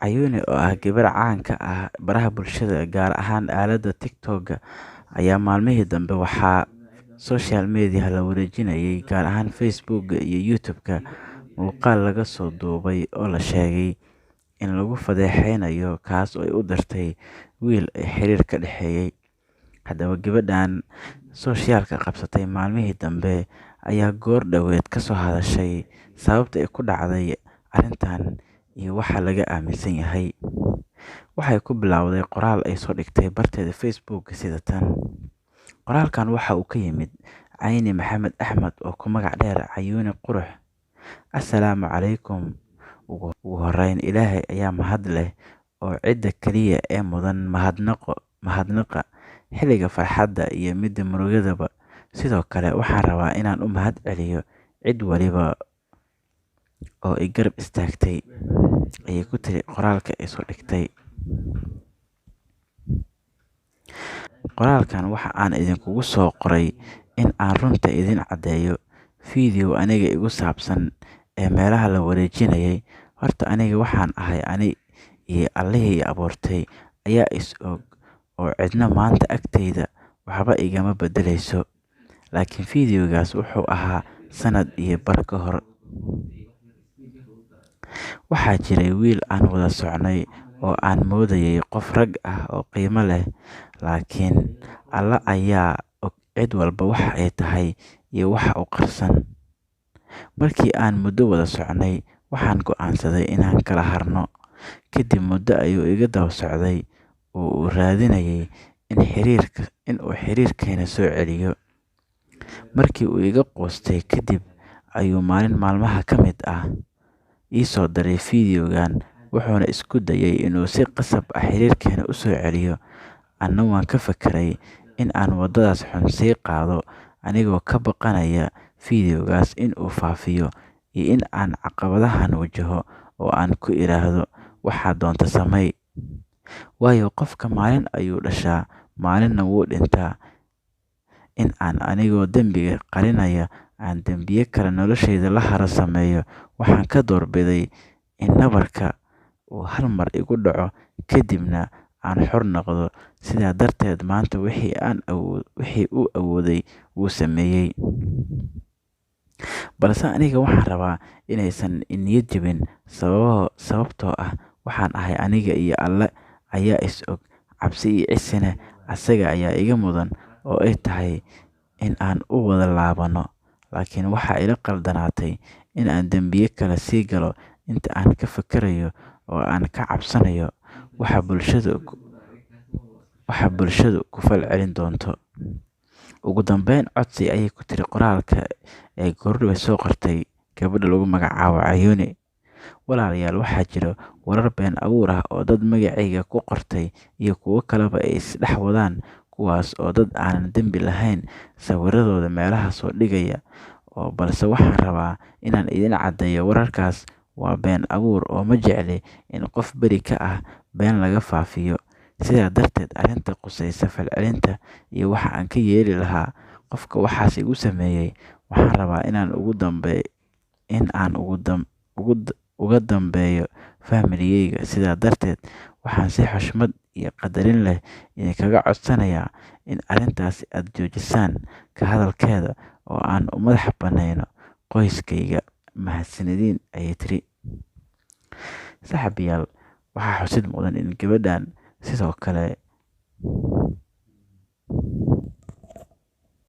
Cayuni oo ah gabar caan ka ah baraha bulshada gaar ahaan aaladda TikTok ayaa maalmihii dambe waxaa social media la wareejinayay gaar ahaan Facebook iyo YouTube-ka muuqaal laga soo duubay oo la sheegay in lagu fadeexeynayo kaas oo ay u dirtay wiil ay xiriir ka dhexeeyay. Haddaba gabadhan sooshiyaalka qabsatay maalmihii dambe ayaa goor dhoweed ka soo hadashay sababta ay ku dhacday arrintan iyo waxa laga aaminsan yahay. Waxay ku bilowday qoraal ay soo dhigtay barteeda Facebook sida tan. Qoraalkan waxa uu ka yimid Cayni Maxamed Axmed oo ku magac dheer Cayuni Qurux. Assalaamu calaykum. Ugu horreyn, Ilaahay ayaa mahad leh oo cidda kaliya ee mudan mahadnaqa xilliga farxadda iyo midda murugadaba. Sidoo kale waxaan rabaa inaan u mahad celiyo cid waliba oo i garab istaagtay, ayay ku tiri qoraalka ay soo dhigtay. Qoraalkan waxa aan idinkugu soo qoray in aan runta idin caddeeyo. Fiidiyowga aniga igu saabsan ee meelaha la wareejinayay. Horta aniga waxaan ahay iyo Allihii i abuurtay ayaa is og oo cidna maanta agteyda waxba igama beddeleyso. Laakiin fiidiyowgaas wuxuu ahaa sanad iyo bar ka hor. Waxaa jiray wiil aan wada soconay oo aan moodayay qof rag ah oo qiimo leh, laakiin Alle ayaa og cid walba waxa ay tahay iyo waxa u qarsoon. Markii aan muddo wada soconay, waxaan go'aansaday inaan kala harno. Kadib muddo ayuu iga daba socday oo uu raadinayay in uu xiriirkeena soo celiyo. Markii uu iga quustay kadib ayuu maalin maalmaha ka mid ah ii soo diray fiidiyowgan, wuxuuna isku dayay inuu si qasab ah xiriirkeena u soo celiyo. Anna waan ka fekeray in aan waddadaas xun sii qaado, anigoo ka baqanaya fiidiyowgaas in uu faafiyo iyo in aan caqabadahan wajaho oo aan ku iraahdo waxaad doonto sameey. Waayo qofka maalin ayuu dhashaa, maalinna wuu dhintaa. In aan anigoo dembiga qarinaya aan dembiye kale nolosheyda la haro sameeyo, waxaan ka doorbiday in nabarka uu hal mar igu dhaco kadibna aan xor noqdo. Sidaa darteed maanta wixii uu awooday wuu sameeyay. Balse aniga waxaan rabaa inaysan i niyad jabin sababtoo ah waxaan ahay aniga iyo Alle ayaa is og. Cabsi iyo cisina asaga ayaa iga mudan oo ay tahay in aan u wada laabano. Laakiin waxaa ila qaldanaatay in aan dembiye kale sii galo inta aan ka fekerayo oo aan ka cabsanayo waxa bulshadu ku falcelin doonto. Ugu dambeyn, codsi ayay ku tiri qoraalka ee goordhowe soo qortay gabadha lagu magacaabo Cayuni. Walaalayaal, waxaa jira warar been abuur ah oo dad magacayga ku qortay iyo kuwo kaleba ay is dhex wadaan, kuwaas oo dad aanan dembi lahayn sawiradooda meelaha soo dhigaya. Balse waxaan rabaa inaan idin caddeeyo wararkaas waa been abuur oo ma jecli in qof beri ka ah been laga faafiyo. Sidaa darteed, arrinta khusaysa falcelinta iyo waxa aan ka yeeli lahaa qofka waxaas igu sameeyay, waxaan rabaa in aan uga dambeeyo familkeyga. Sidaa darteed, waxaan si xushmad iyo qadarin leh idinkaga codsanayaa in arrintaas aad joojisaan ka hadalkeeda oo aan u madax banneeyno qoyskeyga. Mahadsanidin, ayay tiri. Saaxiibayaal, waxaa xusid mudan in gabadhan sidoo kale